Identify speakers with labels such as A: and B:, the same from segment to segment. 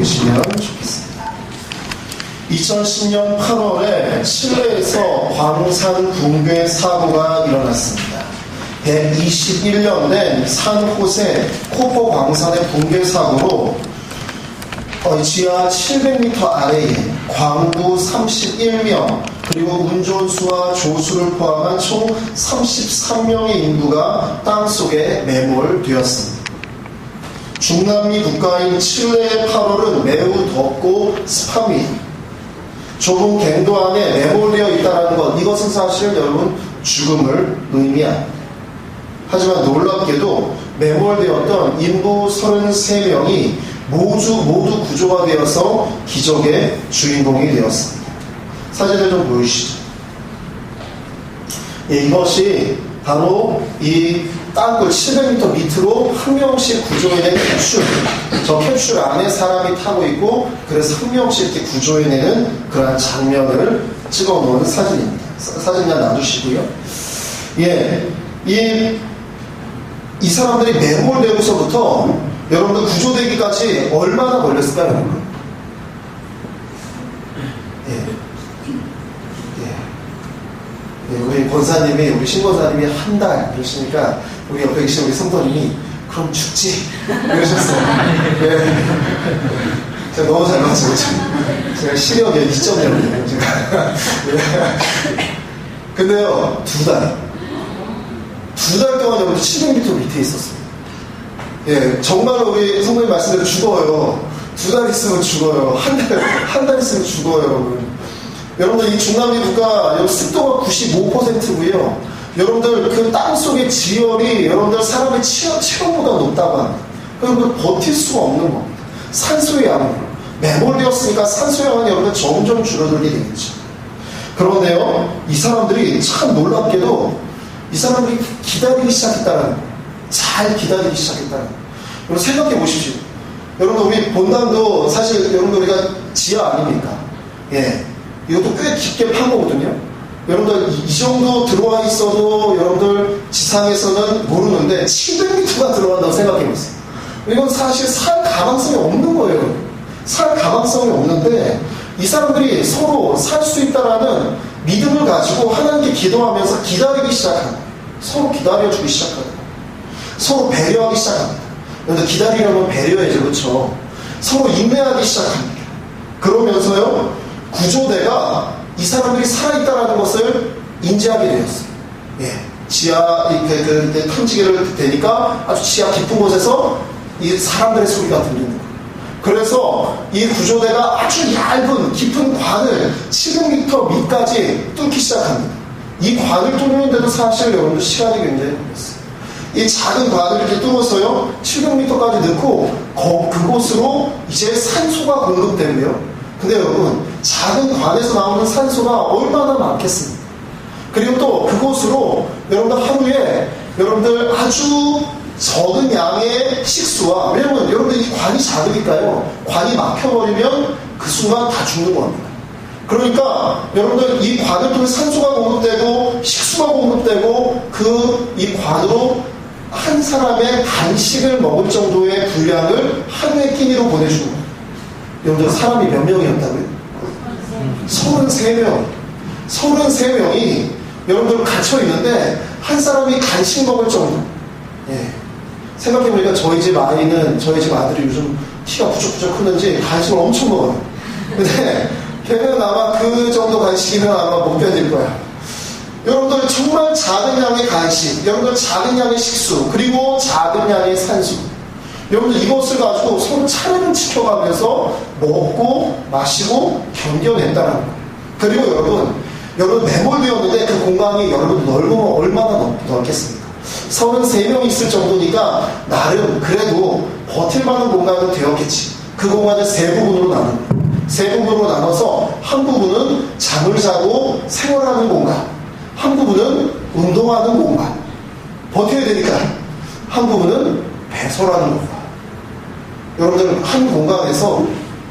A: 보시면 좋겠습니다. 2010년 8월에 칠레에서 광산 붕괴 사고가 일어났습니다. 121년 된 산호세 코퍼 광산의 붕괴 사고로 지하 700m 아래에 광부 31명 그리고 운전수와 조수를 포함한 총 33명의 인구가 땅속에 매몰되었습니다. 중남미 국가인 칠레의 8월은 매우 덥고 습합니다. 좁은 갱도 안에 매몰되어 있다는 것, 이것은 사실 여러분 죽음을 의미합니다. 하지만 놀랍게도 매몰되었던 인부 33명이 모두 구조가 되어서 기적의 주인공이 되었습니다. 사진을 좀 보여주시죠. 이것이 바로 이 땅굴 700m 밑으로 한 명씩 구조해낸 캡슐, 저 캡슐 안에 사람이 타고 있고 그래서 한 명씩 이렇게 구조해내는 그러한 장면을 찍어놓은 사진입니다. 사진 그냥 놔두시고요. 이 사람들이 매몰되고서부터 여러분들 구조되기까지 얼마나 걸렸을까요, 여러분? 우리 권사님이, 우리 신권사님이 한 달 그러시니까 우리 옆에 계신 우리 성도님이 그럼 죽지 그러셨어요. 제가 너무 잘 맞추고 제가 시력에 2.0이에요 제가. 근데요, 두 달 동안 여러분 700m 밑에 있었어요. 정말로 우리 성도님 말씀대로 죽어요. 두 달 있으면 죽어요. 한 달 있으면 죽어요, 여러분. 여러분들 이 중남미 국가 습도가 95%고요. 여러분들 그 땅속의 지열이 여러분들 사람의 체온보다 높다고 합니다. 여러분들 버틸 수가 없는 겁니다. 산소의 양으로 매몰되었으니까 산소의 양은 여러분들 점점 줄어들게 되겠죠. 그런데요, 이 사람들이 참 놀랍게도 이 사람들이 기다리기 시작했다는 거예요. 잘 기다리기 시작했다는 거예요. 여러분 생각해 보십시오. 여러분 우리 본당도 사실 여러분들 우리가 지하 아닙니까? 이것도 꽤 깊게 판 거거든요. 여러분들 이 정도 들어와 있어도 여러분들 지상에서는 모르는데 700m가 들어간다고 생각해 보세요. 이건 사실 살 가망성이 없는 거예요. 살 가망성이 없는데 이 사람들이 서로 살 수 있다라는 믿음을 가지고 하나님께 기도하면서 기다리기 시작합니다. 서로 기다려주기 시작합니다. 서로 배려하기 시작합니다. 여러분들 기다리려면 배려해야죠, 그렇죠? 서로 인내하기 시작합니다. 그러면서요, 구조대가 이 사람들이 살아있다는 것을 인지하게 되었어요. 지하, 탐지기를 대니까 아주 지하 깊은 곳에서 이 사람들의 소리가 들리는 거예요. 그래서 이 구조대가 아주 얇은 깊은 관을 700m 밑까지 뚫기 시작합니다. 이 관을 뚫는데도 사실 여러분들 시간이 굉장히 걸렸어요. 이 작은 관을 이렇게 뚫어서요, 700m까지 넣고 그곳으로 이제 산소가 공급되고요. 근데 여러분, 작은 관에서 나오는 산소가 얼마나 많겠습니까? 그리고 또 그곳으로 여러분들 하루에 여러분들 아주 적은 양의 식수와, 왜냐면 여러분들 이 관이 작으니까요, 관이 막혀버리면 그 순간 다 죽는 겁니다. 그러니까 여러분들 이 관을 통해 산소가 공급되고 식수가 공급되고 이 관으로 한 사람의 간식을 먹을 정도의 분량을 하루에 끼니로 보내주는 거예요. 여러분들 사람이 몇 명이었다고요? 33명. 33명이 여러분들 갇혀있는데 한 사람이 간식 먹을 정도. 생각해보니까 저희 집 아들이 요즘 키가 부쩍부쩍 크는지 간식을 엄청 먹어요. 근데 걔는 아마 그 정도 간식이면 아마 못 견딜 거야. 여러분들 정말 작은 양의 간식, 여러분들 작은 양의 식수, 그리고 작은 양의 산소. 여러분들 이것을 가지고 서로 차례를 지켜가면서 먹고 마시고 견뎌낸다는 거예요. 그리고 여러분 매몰되었는데 그 공간이 여러분 넓으면 얼마나 넓겠습니까? 33명이 있을 정도니까 나름 그래도 버틸만한 공간은 되었겠지. 그 공간을 세 부분으로 나눕니다. 세 부분으로 나눠서 한 부분은 잠을 자고 생활하는 공간, 한 부분은 운동하는 공간, 버텨야 되니까 한 부분은 배설하는 공간. 여러분들 한 공간에서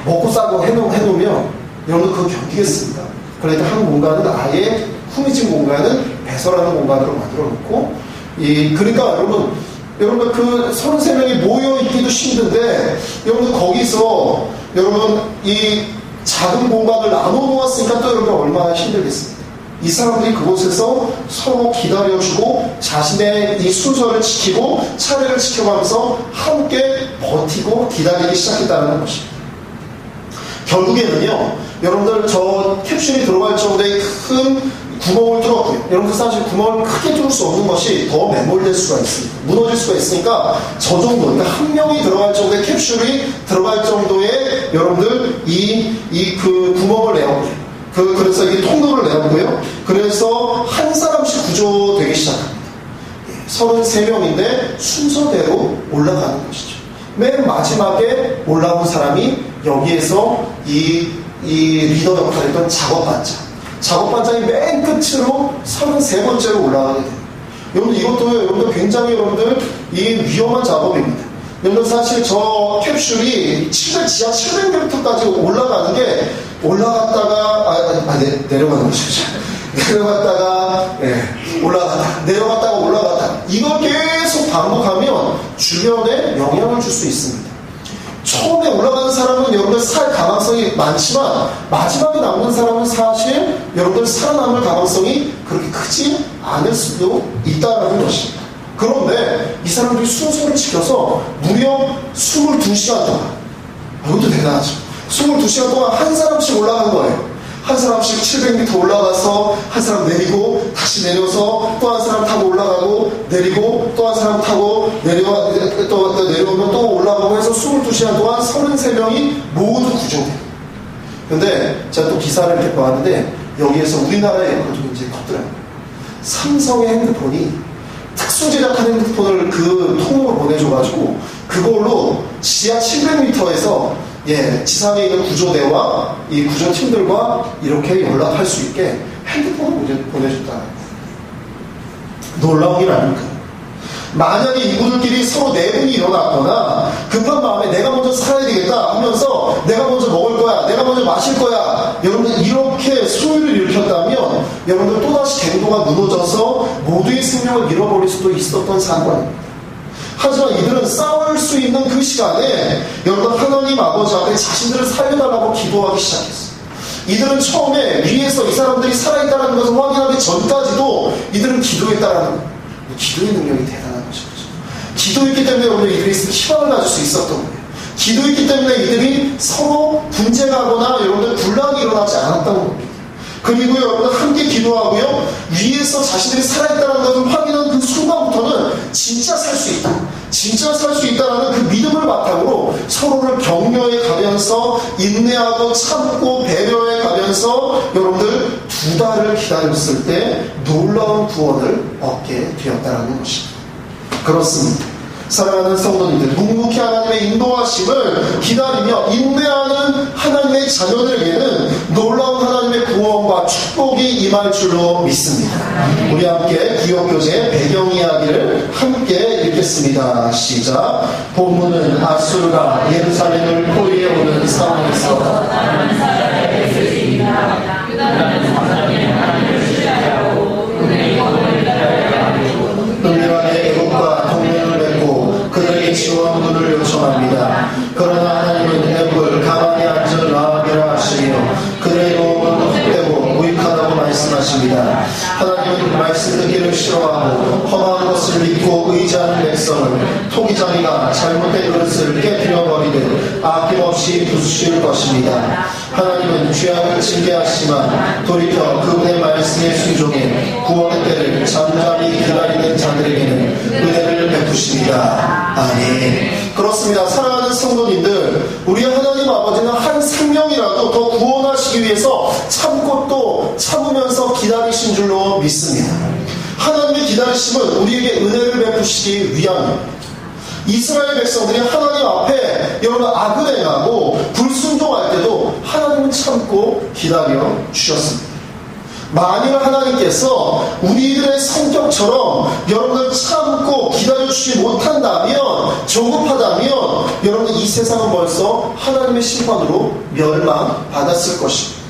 A: 먹고 싸고 해놓으면 여러분들 그거 견디겠습니까? 그러니까 한 공간은 아예 후미진 공간은 배설하는 공간으로 만들어 놓고, 그러니까 여러분들 그 33명이 모여있기도 힘든데 여러분들 거기서 여러분 이 작은 공간을 나눠 놓았으니까 또 여러분 얼마나 힘들겠습니까? 이 사람들이 그곳에서 서로 기다려주고 자신의 이 순서를 지키고 차례를 지켜가면서 함께 버티고 기다리기 시작했다는 것입니다. 결국에는요, 여러분들 저 캡슐이 들어갈 정도의 큰 구멍을 뚫었고요. 여러분들 사실 구멍을 크게 뚫을 수 없는 것이 더 매몰될 수가 있습니다. 무너질 수가 있으니까 저 정도, 그러니까 한 명이 들어갈 정도의 캡슐이 들어갈 정도의 여러분들 그 구멍을 내었고요. 그래서 이 통로를 내었고요. 그래서 한 사람씩 구조되기 시작합니다. 33명인데 순서대로 올라가는 것이죠. 맨 마지막에 올라온 사람이 여기에서 이 리더 역할을 했던 작업반장이 맨 끝으로 33번째로 올라가게 됩니다. 여러분 이것도 여러분들 굉장히 여러분들 이 위험한 작업입니다. 여러분 사실 저 캡슐이 지하 700m까지 올라가는 게 내려가는 것이죠. 내려갔다가 올라갔다 이걸 계속 반복하면 주변에 영향을 줄 수 있습니다. 처음에 올라가는 사람은 여러분들 살 가능성이 많지만 마지막에 남는 사람은 사실 여러분들 살아남을 가능성이 그렇게 크지 않을 수도 있다는 것입니다. 그런데 이 사람들이 순서를 지켜서 무려 22시간 동안, 이것도 대단하죠. 22시간 동안 한 사람씩 올라간 거예요. 한 사람씩 700m 올라가서 한 사람 내리고 다시 내려서 또 한 사람 타고 올라가고 내리고 또 한 사람 타고 내려오면 또 올라가고 해서 22시간 동안 33명이 모두 구조돼요. 근데 제가 또 기사를 이렇게 봤는데 여기에서 우리나라의 역할도 굉장히 컸더라고요. 삼성의 핸드폰이 특수 제작한 핸드폰을 그 통으로 보내줘가지고 그걸로 지하 700m에서 지상에 있는 구조대와 이 구조팀들과 이렇게 연락할 수 있게 핸드폰을 보내줬다. 놀라운 일 아닙니까? 만약에 이분들끼리 서로 내분이 일어났거나 급한 마음에 내가 먼저 살아야 되겠다 하면서 내가 먼저 먹을 거야, 내가 먼저 마실 거야, 여러분들 이렇게 소유를 일으켰다면 여러분들 또다시 갱도가 무너져서 모두의 생명을 잃어버릴 수도 있었던 사건입니다. 하지만 이들은 싸울 수 있는 그 시간에 여러분 하나님 아버지 앞에 자신들을 살려달라고 기도하기 시작했어요. 이들은 처음에 위에서 이 사람들이 살아있다는 것을 확인하기 전까지도 이들은 기도했다라는 거예요. 기도의 능력이 대단한 것이죠. 기도했기 때문에 오늘 이들이 희망을 가질 수 있었던 거예요. 기도했기 때문에 이들이 서로 분쟁하거나 여러분들 분란이 일어나지 않았다는 겁니다. 그리고 여러분들 함께 기도하고요, 위에서 자신들이 살아있다는 것을 확인한 그 순간부터는 진짜 살 수 있다, 진짜 살 수 있다는 그 믿음을 바탕으로 서로를 격려해 가면서 인내하고 참고 배려해 가면서 여러분들 2달을 기다렸을 때 놀라운 구원을 얻게 되었다는 것입니다. 그렇습니다. 사랑하는 성도님들, 묵묵히 하나님의 인도하심을 기다리며 인내하는 하나님의 자녀들에게는 놀라운 하나님의 구원과 축복이 임할 줄로 믿습니다. 우리 함께 구역교제의 배경 이야기를 함께 읽겠습니다. 시작. 본문은 아수르가 예루살렘을 포위해오는 상황에서 은밀하게 애국과 동맹을 맺고 그들에게 지원군을 요청합니다. 그러나 하나님은 애국을 가만히 앉아 나아가라 하시며 그들의 노음은 헛되고 무익하다고 말씀하십니다. 하나님은 말씀 듣기를 싫어하고 험한 것을 믿고 의지하는 백성을 토기장이가 잘못된 그릇을 깨뜨려버리듯 아낌없이 부수실 것입니다. 하나님은 죄악을 징계하시지만 돌이켜 그분의 말씀에 순종해 구원의 때를 잠잠히 기다리는 자들에게는 은혜를 베푸십니다. 아멘. 그렇습니다. 사랑하는 성도님들, 우리 하나님 아버지는 한 생명이라도 더 구원하시기 위해서 참고 또 참으면서 기다리신 줄로 믿습니다. 하나님의 기다리심은 우리에게 은혜를 베푸시기 위함입니다. 이스라엘 백성들이 하나님 앞에 여러분 악을 행하고 불순종할 때도 하나님은 참고 기다려 주셨습니다. 만일 하나님께서 우리들의 성격처럼 여러분들 참고 기다려주지 못한다면, 조급하다면 여러분 이 세상은 벌써 하나님의 심판으로 멸망받았을 것입니다.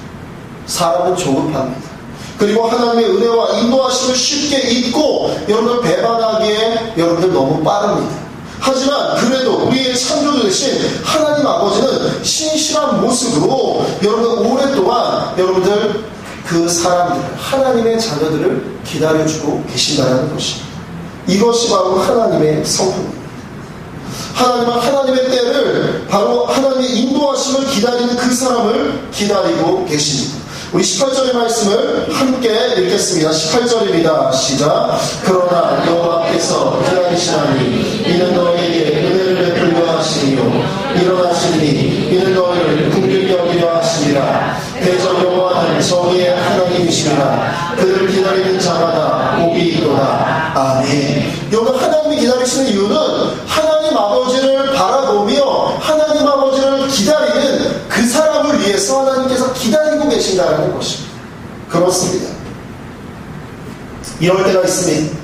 A: 사람은 조급합니다. 그리고 하나님의 은혜와 인도하심을 쉽게 잊고 여러분들 배반하기에 여러분들 너무 빠릅니다. 하지만 그래도 우리의 창조주 되신 하나님 아버지는 신실한 모습으로 여러분들 오랫동안 여러분들 그 사람들, 하나님의 자녀들을 기다려주고 계신다는 것입니다. 이것이 바로 하나님의 성품입니다. 하나님은 하나님의 때를 바로 하나님의 인도하심을 기다리는 그 사람을 기다리고 계십니다. 우리 18절의 말씀을 함께 읽겠습니다. 18절입니다. 시작. 그러나 여호와께서 기다리시나니 이는 너희에게 은혜를 베풀려 하시니요 일어나시니 이는 너희를 긍휼히 여기려 하시니라. 대저 여호와는 정의의 하나님이시니라. 그를 기다리는 자마다 복이 있도다. 아멘. 여러분, 하나님이 기다리시는 이유는 하나님 아버지를 바라보며 하나님 아버지를 기다리는 그 사람을 위해서 하나님께서 기다리고 계신다는 것입니다. 그렇습니다. 이럴 때가 있습니다.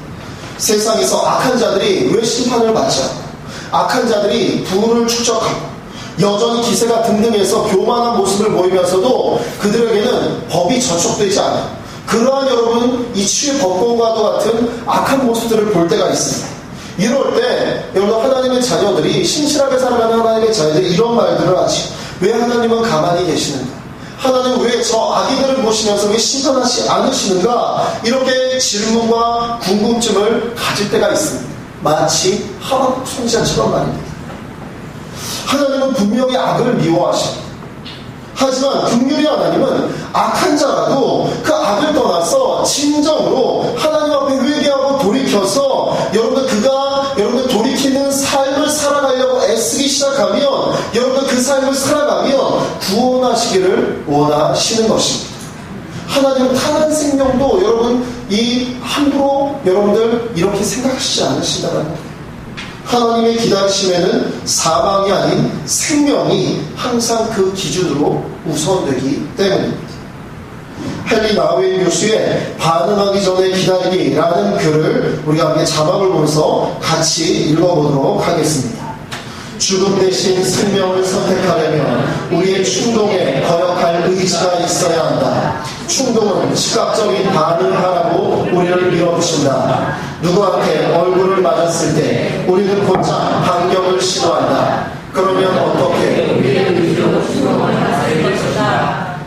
A: 세상에서 악한 자들이 왜 심판을 받지 않고 악한 자들이 부를 축적하고 여전히 기세가 등등해서 교만한 모습을 보이면서도 그들에게는 법이 저촉되지 않아요. 그러한 여러분 이 치유 법권과도 같은 악한 모습들을 볼 때가 있습니다. 이럴 때 여러분 하나님의 자녀들이 신실하게 살아가는 하나님의 자녀들이 이런 말들을 하지. 왜 하나님은 가만히 계시는가? 하나님은 왜 저 아기들을 보시면서 왜 심판하지 않으시는가? 이렇게 질문과 궁금증을 가질 때가 있습니다. 마치 하박국 선지자처럼 말입니다. 하나님은 분명히 악을 미워하십니다. 하지만 긍휼히 하나님은 악한 자라도 그 악을 떠나서 진정으로 하나님 앞에 회개하고 돌이켜서 여러분들 돌이키는 삶을 살아가려고 애쓰기 시작하면 여러분들 그 삶을 살아가면 구원하시기를 원하시는 것입니다. 하나님은 탄 한 생명도 여러분 이 함부로 여러분들 이렇게 생각하시지 않으신다는 거예요. 하나님의 기다리심에는 사망이 아닌 생명이 항상 그 기준으로 우선되기 때문입니다. 헨리 나우의 교수의 반응하기 전에 기다리기라는 글을 우리가 함께 자막을 보면서 같이 읽어보도록 하겠습니다. 죽음 대신 생명을 선택하려면 우리의 충동에 거역할 의지가 있어야 한다. 충동은 즉각적인 반응을 하라고 우리를 밀어붙인다. 누구한테 얼굴을 맞았을 때 우리는 곧장 반격을 시도한다. 그러면 어떻게?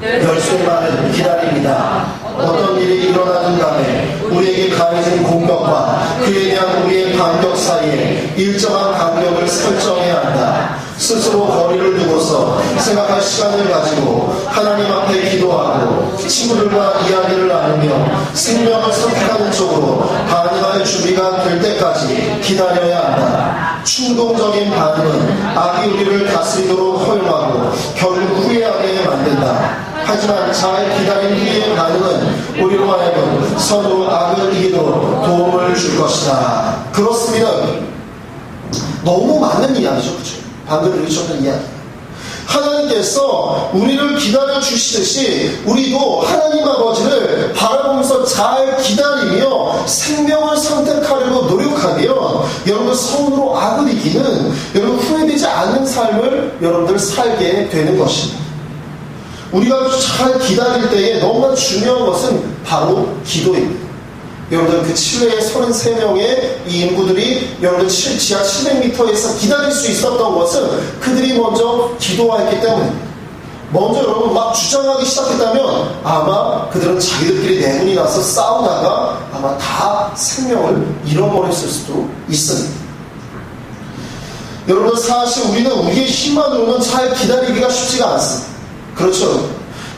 A: 열쇠만은 기다립니다. 어떤 일이 일어나는 간에 우리에게 가해진 공격과 그에 대한 우리의 반격 사이에 일정한 간격을 설정해야 한다. 스스로 거리를 두고서 생각할 시간을 가지고 하나님 앞에 기도하고 친구들과 이야기를 나누며 생명을 선택하는 쪽으로 반응할 준비가 될 때까지 기다려야 한다. 충동적인 반응은 악이 우리를 다스리도록 허용하고 결국 후회하게 만든다. 하지만 잘 기다린 후의 반응은 우리로 하여금 선으로 악을 이기도록 도움을 줄 것이다. 그렇습니다. 너무 많은 이야기죠. 그렇죠? 방금 들으셨던 이야기. 하나님께서 우리를 기다려 주시듯이 우리도 하나님 아버지를 바라보면서 잘 기다리며 생명을 선택하려고 노력하면 여러분 선으로 악을 이기는 여러분 후회되지 않는 삶을 여러분들 살게 되는 것입니다. 우리가 잘 기다릴 때에 너무나 중요한 것은 바로 기도입니다. 여러분들 그 칠레의 33명의 이 인구들이 여러분들 지하 700m에서 기다릴 수 있었던 것은 그들이 먼저 기도했기 때문입니다. 먼저 여러분 막 주장하기 시작했다면 아마 그들은 자기들끼리 내분이 나서 싸우다가 아마 다 생명을 잃어버렸을 수도 있습니다. 여러분 사실 우리는 우리의 힘만으로는 잘 기다리기가 쉽지가 않습니다. 그렇죠.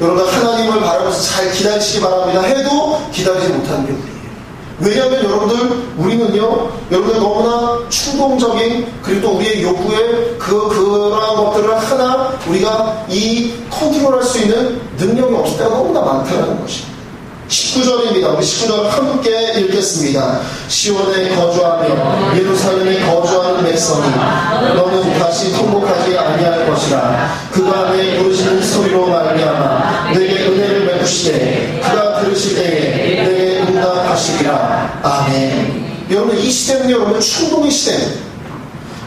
A: 여러분 하나님을 바라보면서 잘 기다리시기 바랍니다 해도 기다리지 못하는 게 우리예요. 왜냐하면 우리는요 여러분들 너무나 충동적인 그리고 또 우리의 요구에 그러한 것들을 하나 우리가 이 컨트롤할 수 있는 능력이 없을 때가 너무나 많다는 것입니다. 19절입니다. 우리 19절 함께 읽겠습니다. 시온에 거주하며 예루살렘에 거주하는 백성이 너는 다시 통곡하지 아니할 것이라. 그가 내 부르시는 소리로 말미암아 내게 은혜를 베푸시되 그가 들으실 때에 내게 응답하시리라. 아멘. 여러분 이 시대는 여러분 충동의 시대입니다.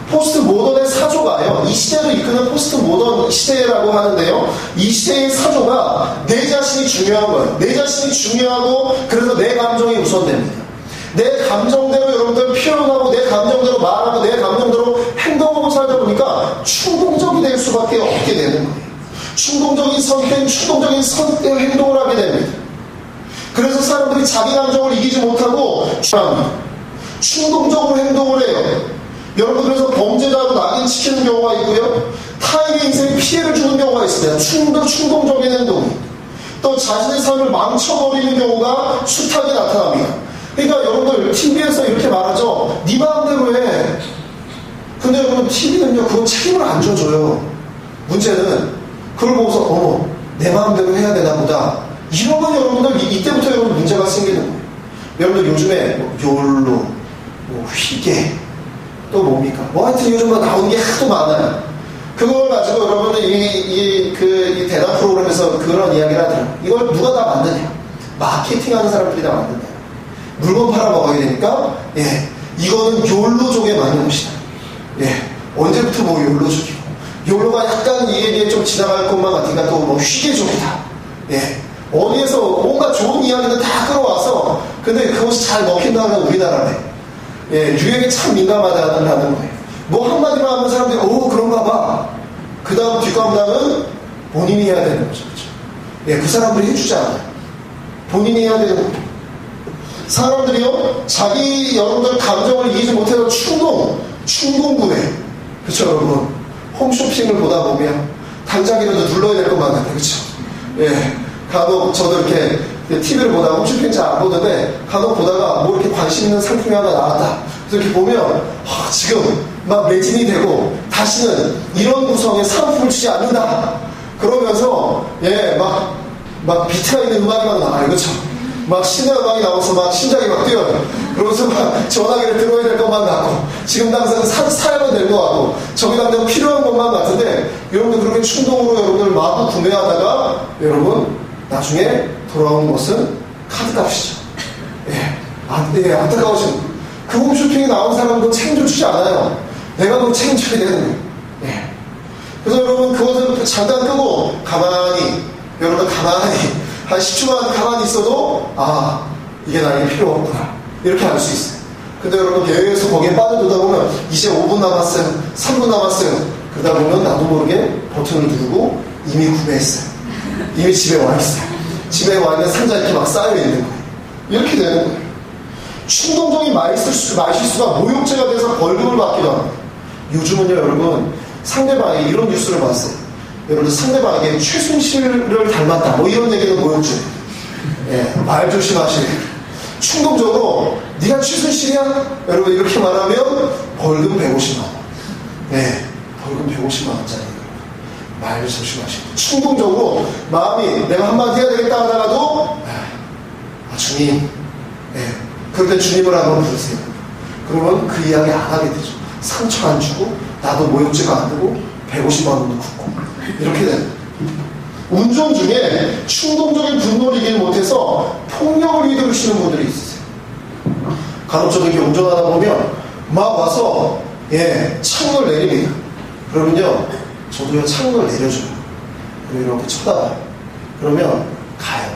A: 포스트 모던의 사조가요. 이 시대를 이끄는 포스트 모던 시대라고 하는데요. 이 시대의 사조가 내 자신이 중요한 거예요. 내 자신이 중요하고 그래서 내 감정이 우선됩니다. 내 감정대로 여러분들 표현하고 내 감정대로 말하고 내 감정대로 보니까 충동적이 될 수밖에 없게 되는 거예요. 충동적인 선택, 충동적인 행동을 하게 됩니다. 그래서 사람들이 자기 감정을 이기지 못하고 충동적으로 행동을 해요. 여러분, 그래서 범죄자로 낙인시키는 경우가 있고요, 타인의 인생에 피해를 주는 경우가 있습니다. 충동적인 행동, 또 자신의 삶을 망쳐버리는 경우가 숱하게 나타납니다. 그러니까 여러분들 TV에서 이렇게 말하죠. 네 마음대로 해. 근데 여러분, TV는요 그건 책임을 안 져줘요. 문제는 그걸 보고서 어머, 내 마음대로 해야 되나 보다, 이러면 여러분들 이때부터 여러분 문제가 생기는 거예요. 여러분들 요즘에 욜로, 휘게, 또 뭡니까? 하여튼 요즘 나오는 게 하도 많아요. 그걸 가지고 여러분들 이 대담 프로그램에서 그런 이야기를 하더라고요. 이걸 누가 다 만드냐? 마케팅하는 사람들이 다 만든다. 물건 팔아먹어야 되니까, 이거는 욜로족에 맞는 것이다. 언제부터 욜로족이고, 욜로가 약간 이게 좀 지나갈 것만 같으니까 또 휘게족이다. 어디에서 뭔가 좋은 이야기는 다 끌어와서, 근데 그것이 잘 먹힌다는 우리나라네. 유행에 참 민감하다는 거예요. 뭐 한마디만 하면 사람들이 그런가 봐. 그 다음 뒷감당은 본인이 해야 되는 거죠. 그렇죠? 그 사람들이 해주지 않아요. 본인이 해야 되는 거예요. 사람들이요, 여러분들 감정을 이기지 못해서 충동구매. 그렇죠, 여러분? 홈쇼핑을 보다 보면 당장이라도 눌러야 될 것만 같아요. 그렇죠? 간혹 저도 이렇게 TV를 보다가 홈쇼핑 잘 안 보는데, 간혹 보다가 뭐 이렇게 관심 있는 상품이 하나 나왔다. 그래서 이렇게 보면 지금 막 매진이 되고 다시는 이런 구성의 상품을 주지 않는다. 그러면서 막 비트가 있는 음악이 막 나와요. 그렇죠? 막 신의 음악이 나와서 막 심장이 막 뛰어요. 그러면서 막 전화기를 들어야 될 것만 같고, 지금 당장 사야만 될 것 같고, 저기 당장 필요한 것만 같은데, 여러분들 그렇게 충동으로 여러분들 마구 구매하다가 여러분 나중에 돌아오는 것은 카드값이죠. 안타까우신 그 홈쇼핑에 나온 사람은 책임져 주지 않아요. 내가 그걸 책임져야 되는 거예요. 그래서 여러분, 그것을 잠깐 끄고 여러분 가만히 한 10초만 가만히 있어도 이게 나에게 필요 없구나, 이렇게 알 수 있어요. 근데 여러분, 계속 거기에 빠져들다 보면 이제 5분 남았어요, 3분 남았어요, 그러다 보면 나도 모르게 버튼을 누르고 이미 구매했어요. 이미 집에 와 있어요. 집에 와 있는 상자 이렇게 막 쌓여 있는 거예요. 이렇게 되는 거예요. 충동적인 말실수가 모욕죄가 돼서 벌금을 받기도 합니다. 요즘은요, 여러분, 상대방이 이런 뉴스를 봤어요. 여러분, 상대방에게 최순실을 닮았다, 이런 얘기는 모욕죄. 말 조심하시고, 충동적으로 네가 최순실이야? 여러분, 이렇게 말하면 벌금 150만 원. 벌금 150만 원짜리. 말 조심하시고, 충동적으로 마음이 내가 한마디 해야 되겠다 하다가도 주님, 그럴 때 주님을 한번 부르세요. 그러면 그 이야기 안 하게 되죠. 상처 안 주고, 나도 모욕죄가 안 되고, 150만 원도 굽고, 이렇게 되는. 운전 중에 충동적인 분노를 이기지 못해서 폭력을 휘두르시는 분들이 있으세요. 간혹 저도 이렇게 운전하다 보면 막 와서 창문을 내립니다. 그러면요, 저도요 창문을 내려줘요. 그리고 이렇게 쳐다봐요. 그러면 가요.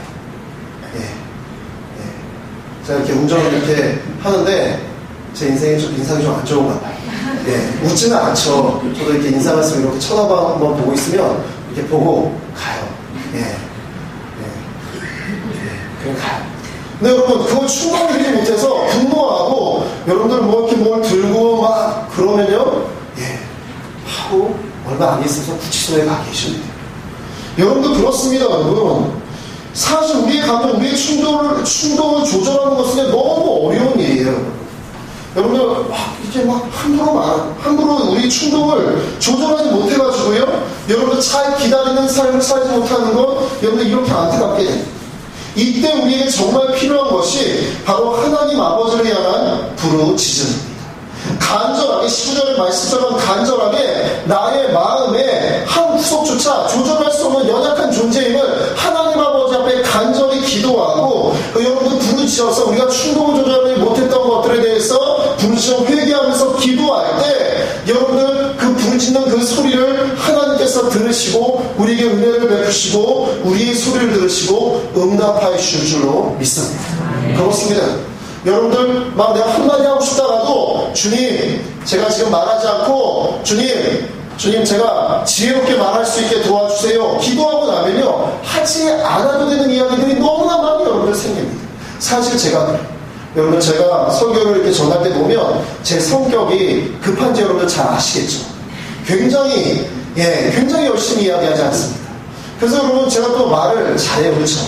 A: 제가 이렇게 운전을 이렇게 하는데 제 인상이 좀 안 좋은가 봐요. 웃지는 않죠. 저도 이렇게 인상을 쓰면 이렇게 쳐다봐 한번 보고 있으면 이렇게 보고 가요. 그냥 가요. 근데 여러분, 그걸 충동을 들이지 못해서 분노하고 여러분들 이렇게 뭘 들고 막 그러면요, 하고 얼마 안 있어서 구치소에 가 계십니다. 여러분도 그렇습니다. 여러분, 사실 우리의 감정, 우리의 충동을 조절하는 것은 너무 어려운 일이에요. 여러분들 이게 함부로 우리 충동을 조절하지 못해가지고요, 여러분들 잘 기다리는 삶을 살지 못하는 건 여러분들 이렇게 안타깝게 됩니다. 이때 우리에게 정말 필요한 것이 바로 하나님 아버지를 향한 부르짖음입니다. 간절하게, 19절의 말씀처럼 간절하게 나의 마음의 한 구석조차 조절할 수 없는 연약한 존재임을 하나님 아버지 앞에 간절히 기도하고, 여러분들 부르짖어서 우리가 충동을 조절하지 못했던 것들에 대해서 부르짖어 회개하면서 기도할 때, 여러분들 그 부르짖는 그 소리를 하나님께서 들으시고 우리에게 은혜를 베푸시고 우리의 소리를 들으시고 응답하여 주실 줄로 믿습니다. 그렇습니다. 여러분들 막 내가 한마디 하고 싶다가도 주님 제가 지금 말하지 않고 주님 제가 지혜롭게 말할 수 있게 도와주세요. 기도하고 나면요 하지 않아도 되는 이야기들이 너무나 많이 여러분들 생깁니다. 사실 여러분들 제가 설교를 이렇게 전할 때 보면 제 성격이 급한지 여러분들 잘 아시겠죠. 굉장히 열심히 이야기하지 않습니다. 그래서 여러분 제가 또 말을 잘해요. 그렇죠?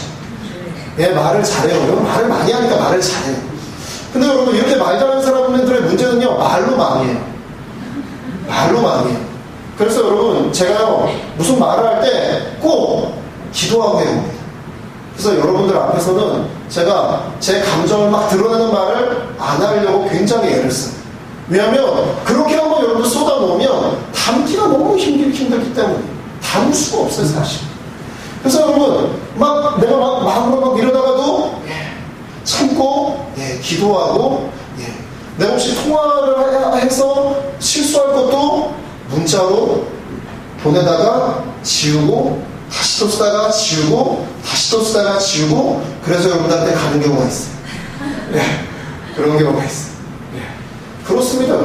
A: 말을 잘해요. 여러분 말을 많이 하니까 말을 잘해요. 근데 여러분 이렇게 말 잘하는 사람들의 문제는요 말로 많이 해요. 말로 많이 해요. 그래서 여러분 제가요 무슨 말을 할 때 꼭 기도하고 해요. 그래서 여러분들 앞에서는 제가 제 감정을 막 드러내는 말을 안 하려고 굉장히 애를 써요. 왜냐하면 그렇게 한번 여러분들 쏟아놓으면 담기가 너무 힘들기 때문에 담을 수가 없어요 사실. 그래서 여러분 내가 마음으로 이러다가도 참고 기도하고 내가 혹시 통화를 해서 실수할 것도 문자로 보내다가 지우고 다시 또 쓰다가 지우고 다시 또 쓰다가 지우고 그래서 여러분들한테 가는 경우가 있어요. 그런 경우가 있어요. 그렇습니다.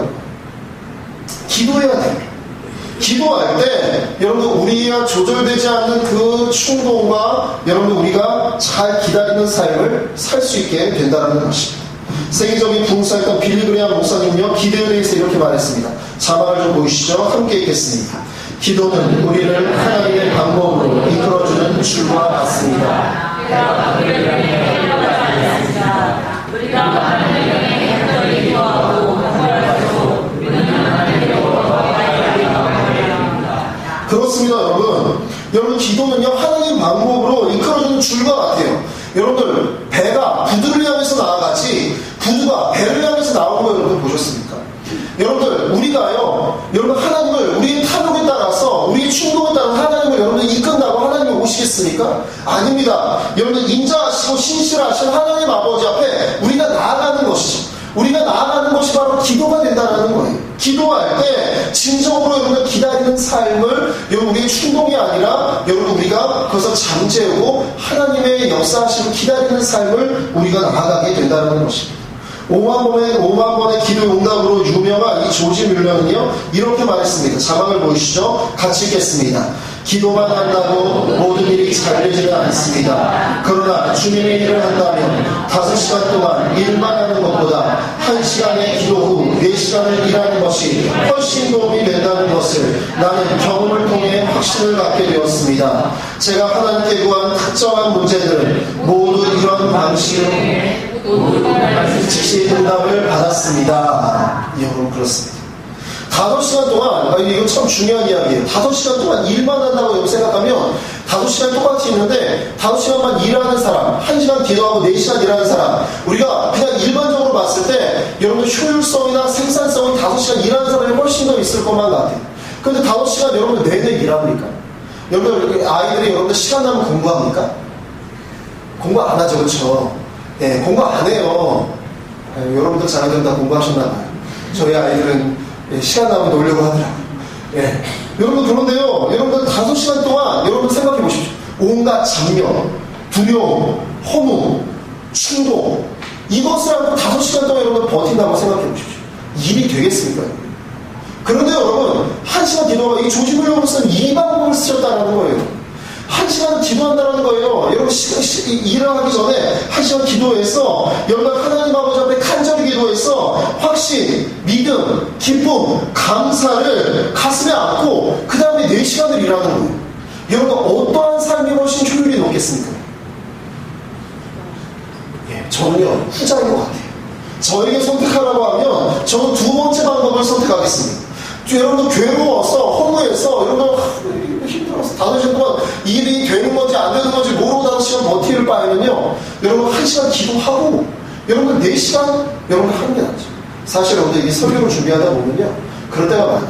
A: 기도해야 돼요. 기도할 때 여러분들 우리가 조절되지 않는 그 충동과 여러분들 우리가 잘 기다리는 삶을 살 수 있게 된다는 것입니다. 세계적인 부흥사였던 빌리그레암 목사님은요 기도에 대해서 이렇게 말했습니다. 자막을 좀 보이시죠? 함께 읽겠습니다. 기도는 우리를 하나님의 방법으로 이끌어주는 줄과 같습니다. 그렇습니다. 여러분 기도는요 하나님 방법으로 이끌어주는 줄과 같아요. 여러분들 배가 부두를 향해서 나아가지 부두가 배를 향해서 나오는 거 여러분 보셨습니까? 여러분들 우리가요 여러분 하나님을 우리의 탐욕에 따라서 우리의 충동에 따라 하나님을 여러분들 이끈다고 하나님이 오시겠습니까? 아닙니다. 여러분들 인자하시고 신실하신 하나님 아버지 앞에 우리가 나아가는 것이죠. 우리가 나아가는 것이 바로 기도가 된다는 거예요. 기도할 때 진정으로 여러분들 기다리는 삶을 여러분 우리의 충동이 아니라 여러분 우리가 그것을 잠재우고 하나님의 역사하시고 기다리는 삶을 우리가 나아가게 된다는 것입니다. 5만 번의 기도 응답으로 유명한 이 조지 뮬러는요 이렇게 말했습니다. 자막을 보이시죠? 같이 읽겠습니다. 기도만 한다고 모든 일이 잘 되지는 않습니다. 그러나 주님의 일을 한다면 5시간 동안 일만 하는 것보다 1시간의 기도 후 4시간을 일하는 것이 훨씬 도움이 된다는 것을 나는 경험을 통해 확신을 갖게 되었습니다. 제가 하나님께 구한 특정한 문제들은 모두 이런 방식으로 즉시 응답을 받았습니다. 여러분 그렇습니다. 5시간 동안 이거 참 중요한 이야기예요. 5시간 동안 일만 한다고 여러분 생각하면 5시간 똑같이 있는데 5시간만 일하는 사람 1시간 기도하고 4시간 일하는 사람 우리가 그냥 일반적으로 봤을 때 여러분 효율성이나 생산성은 5시간 일하는 사람이 훨씬 더 있을 것만 같아요. 그런데 5시간 여러분들 내내 일합니까? 여러분들 아이들이 여러분들 시간 나면 공부합니까? 공부 안 하죠. 그렇죠? 공부 안 해요. 여러분들 자녀들은 다 공부하셨나봐요. 저희 아이들은 시간 나면 놀려고 하더라고요. 여러분 그런데요 여러분들 5시간 동안 여러분 생각해 보십시오. 온갖 장면, 두려움, 허무, 충동 이것을 하고 5시간 동안 여러분 버틴다고 생각해 보십시오. 일이 되겠습니까? 그런데 여러분 1시간 기도가 이 조지 뮬러가 쓰는 이 방법을 쓰셨다는 거예요. 1시간 기도한다는 거예요. 여러분 일을 하기 전에 1시간 기도해서 여러분 하나님 아버지 앞에 간절히 기도해서 확신, 믿음, 기쁨, 감사를 가슴에 안고 그 다음에 4시간을 일하는 거예요. 여러분 어떠한 삶이 훨씬 효율이 높겠습니까? 저는요 후자인 것 같아요. 저에게 선택하라고 하면 저는 2번째 방법을 선택하겠습니다. 여러분도 괴로워서 허무해서 여러분도 힘들어서 5시간 동안 일이 되는 건지 안 되는 건지 모르고 5시간 버티를 바에는요 여러분 1시간 기도하고 여러분 4시간 여러분 하는 게 낫죠. 사실 여러분들 이 설교를 준비하다 보면요 그럴 때가 많아요.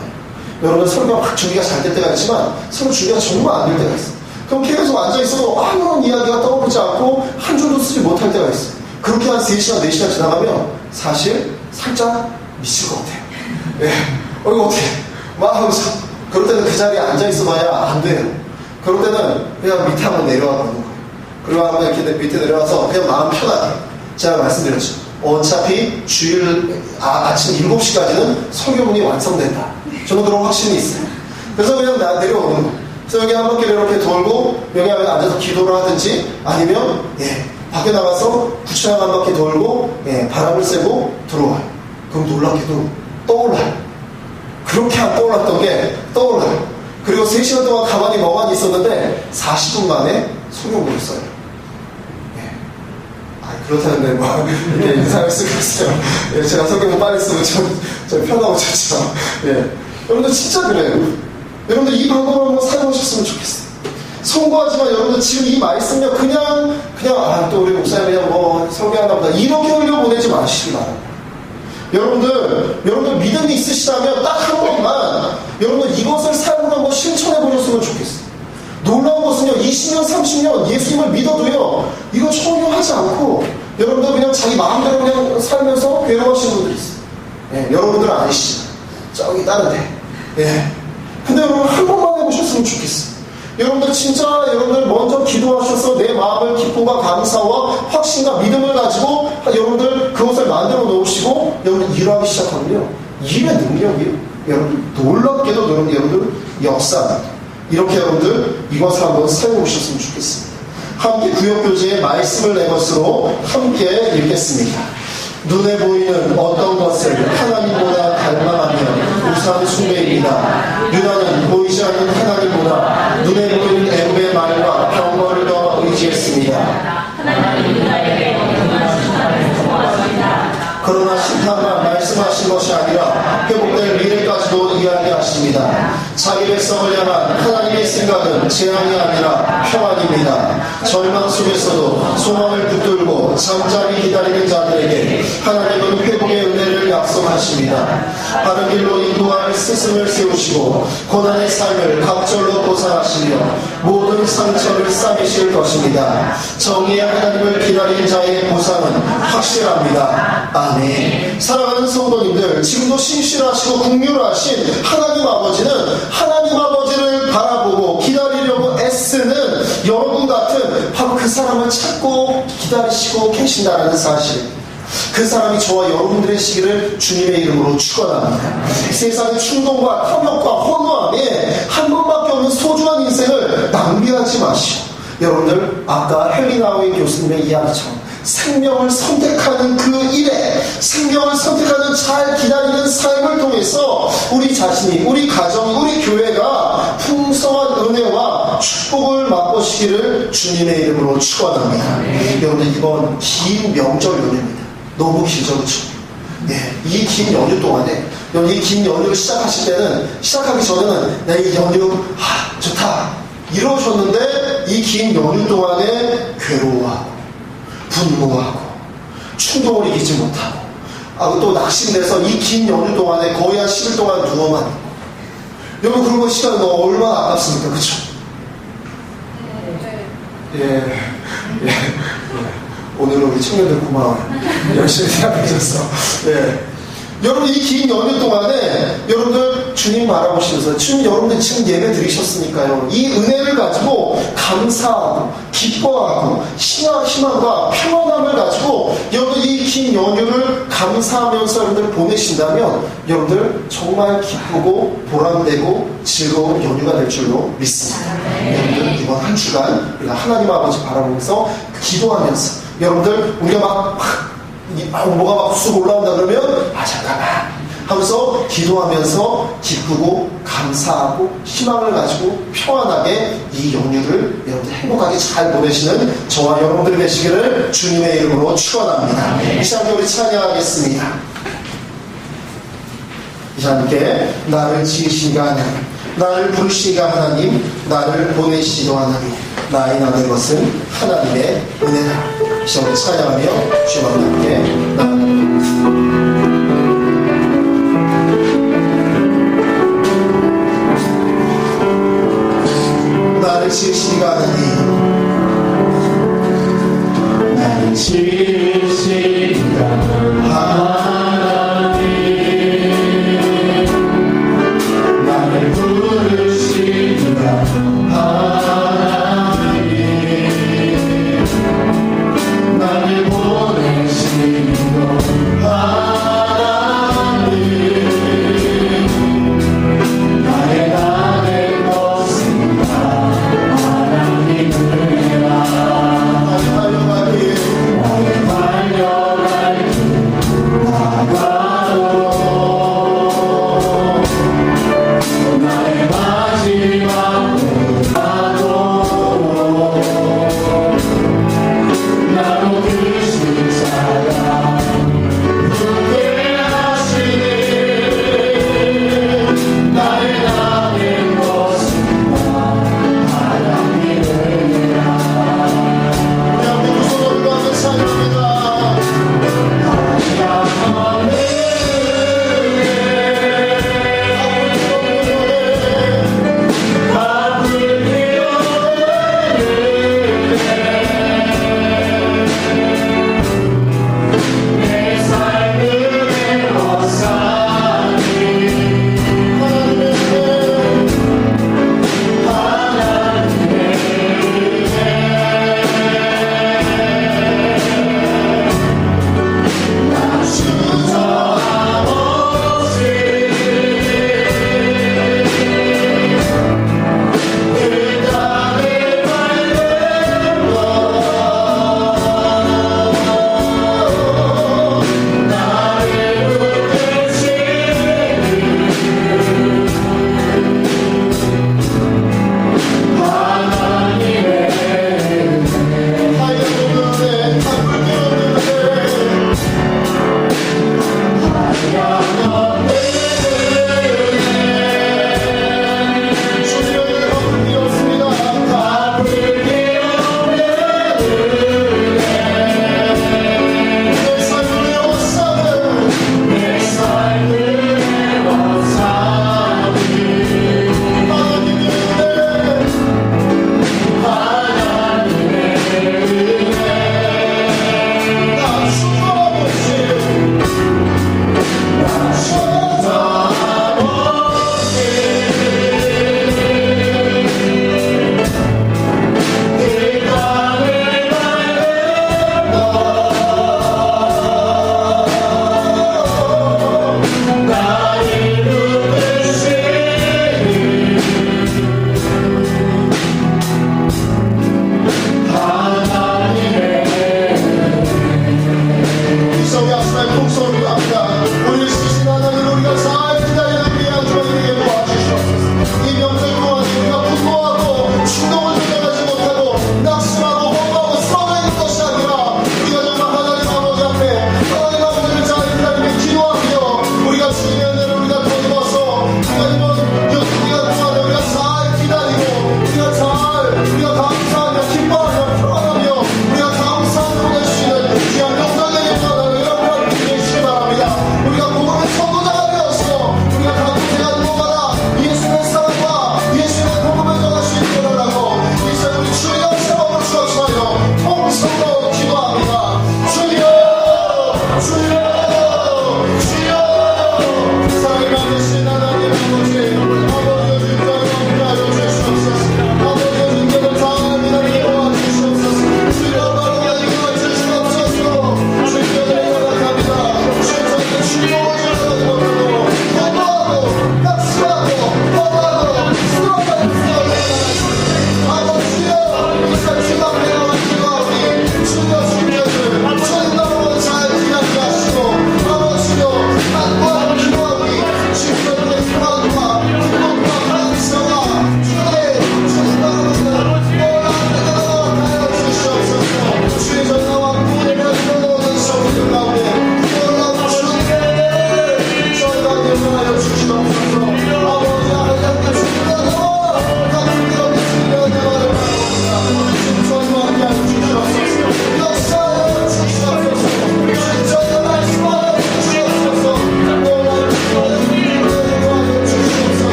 A: 여러분 설교가 막 준비가 잘 될 때가 있지만 설교 준비가 정말 안 될 때가 있어요. 그럼 계속 앉아있어도 아무런 이야기가 떠오르지 않고 한 줄도 쓰지 못할 때가 있어요. 그렇게 한 3시간 4시간 지나가면 사실 살짝 미칠 것 같아요. 이거 어떻게 막 하면서 그럴 때는 그 자리에 앉아있어봐야 안 돼요. 그럴 때는 그냥 밑에 한번 내려와 보는 거예요. 그리고 한번 이렇게 밑에 내려와서 그냥 마음 편하게 제가 말씀드렸죠. 어차피 주일 아침 7시까지는 설교문이 완성된다. 저는 그런 확신이 있어요. 그래서 그냥 내려오는 거예요. 그래서 여기 한 바퀴 이렇게 돌고 여기 앉아서 기도를 하든지 아니면 밖에 나가서 구치랑 한 바퀴 돌고 바람을 쐬고 들어와요. 그럼 놀랍게도 떠올라요. 그렇게 안 떠올랐던 게 떠올라요. 그리고 3시간 동안 가만히 멍하니 있었는데 40분 만에 설교문을 써요. 그렇다는데 뭐 이렇게 인상을 쓰고 있어요. 제가 설교문 빨리 쓰면 좀 편하고 좋죠. 여러분들 진짜 그래요. 여러분들 이 방법을 한번 사용하셨으면 좋겠어요. 성공하지만 여러분들 지금 이 말씀력 그냥 또 우리 목사님 그냥 뭐 설교하나 보다 이렇게 흘려보내지 마시기 바랍니다. 여러분들 믿음이 있으시다면 딱 한 번만 여러분들 이것을 삶으로 한번 실천해 보셨으면 좋겠어요. 놀라운 것은요, 20년, 30년 예수님을 믿어도요, 이거 전혀 하지 않고 여러분들 그냥 자기 마음대로 그냥 살면서 괴로워하시는 분들이 있어요. 여러분들은 아니시죠. 저기 다른데. 근데 여러분 한 번만 해보셨으면 좋겠어요. 여러분들 진짜 여러분들 먼저 기도하셔서 내 마음을 기쁨과 감사와 확신과 믿음을 가지고 여러분들 그것을 만들어 놓으시고 여러분들 일하기 시작하면요, 일의 능력이 여러분들 놀랍게도 여러분들 역사입니다. 이렇게 여러분들 이것을 한번 사용해 보셨으면 좋겠습니다. 함께 구역교재의 말씀을 내 것으로 함께 읽겠습니다. 눈에 보이는 어떤 것을 하나님보다 닮아가면 우상 숭배입니다. 유다는 보이지 않는 하나님보다 눈에 보이는 애굽의 말과 병거를 더 의지했습니다. 그러나 심판만 말씀하신 것이 아니라 회복될 미래까지도 이야기하십니다. 자기 백성을 향한 하나님의 생각은 재앙이 아니라 평안입니다. 절망 속에서도 소망을 붙들고 잠잠히 기다리는 자들에게 하나님은 회복의 은혜를 약속하십니다. 바른 길로 인도할 스승을 세우시고 고난의 삶을 각절로 보상하시며 모든 상처를 싸매실 것입니다. 정의의 하나님을 기다린 자의 보상은 확실합니다. 아멘. 사랑하는 성도님들, 지금도 신실하시고 긍휼하신 하나님 아버지는 하나님 아버지를 바라보고 기다리려고 애쓰는 여러분 같은 바로 그 사람을 찾고 기다리시고 계신다는 사실, 그 사람이 저와 여러분들의 시기를 주님의 이름으로 축원합니다. 세상의 충동과 탐욕과 허무함에 한 번밖에 없는 소중한 인생을 낭비하지 마시오. 여러분들 아까 헬리나우인 교수님의 이야기처럼 생명을 선택하는 그 일에, 생명을 선택하는 잘 기다리는 삶을 통해서 우리 자신이, 우리 가정이, 우리 교회가 풍성한 은혜와 축복을 맛보시기를 주님의 이름으로 축원합니다. 여러분들 이번 긴 명절 연휴입니다. 너무 길죠, 그렇죠? 이 긴 연휴 동안에, 이 긴 연휴를 시작하기 전에는 이 연휴 좋다 이러셨는데 이 긴 연휴 동안에 괴로워하고 분노하고 충동을 이기지 못하고 또 낙심돼서 이 긴 연휴 동안에 거의 한 10일 동안 누워만 있고, 여러분 그런 거 시간이 얼마나 아깝습니까? 그쵸? 오늘은 우리 청년들 고마워요. 열심히 생각해줬어. 여러분 이 긴 연휴 동안에 여러분들 주님 바라보시면서 주님, 여러분들 지금 예배 드리셨으니까요, 이 은혜를 가지고 감사하고 기뻐하고 희망과 평안함을 가지고 여러분들 이 긴 연휴를 감사하면서 여러분들 보내신다면 여러분들 정말 기쁘고 보람되고 즐거운 연휴가 될 줄로 믿습니다. 여러분들 이번 한 주간 우리가 하나님 아버지 바라보면서 기도하면서, 여러분들 우리가 뭐가 막 쑥 올라온다 그러면 잠깐만 하면서 기도하면서 기쁘고 감사하고 희망을 가지고 평안하게 이 연휴를 여러분들 행복하게 잘 보내시는 저와 여러분들 되시기를 주님의 이름으로 축원합니다. 이 시간에 우리 찬양하겠습니다. 이 시간에 나를 지으시니가 하나님, 나를 부르시니가 하나님, 나를 보내시니가 하나님, 나의 남의 것은 하나님의 은혜다. 이 시간에 찬양하며 주와 함께 나를 지으시니가 하나님, 나를 지으시니가 하나님, 나를 부르시니가 하나님, 나를 보내시니가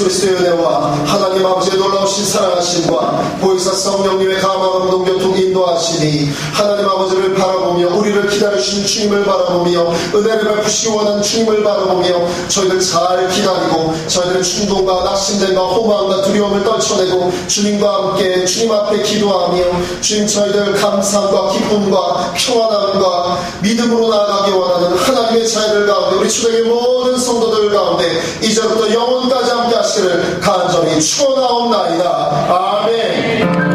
A: 그리스도의 은혜와 하나님 아버지의 놀라우신 사랑하심과 보혜사 성령님의 감화감 동교통 인도하시니 하나님 아버지를 바라보며 우리를 기다리시는 주님을 바라보며 은혜를 베푸시기 원하는 주님을 바라보며 저희들 잘 기다리고 저희들의 충동과 낙심됨과 호망과 두려움을 떨쳐내고 주님과 함께 주님 앞에 기도하며 주님 저희들 감사함과 기쁨과 평안함과 믿음으로 나아가기 원하는 하나님의 자녀들 가운데 우리 초대교회 모든 성도들 가운데 이제부터 영원까지 함께 하시기를 간절히 축원하옵나이다. 아멘.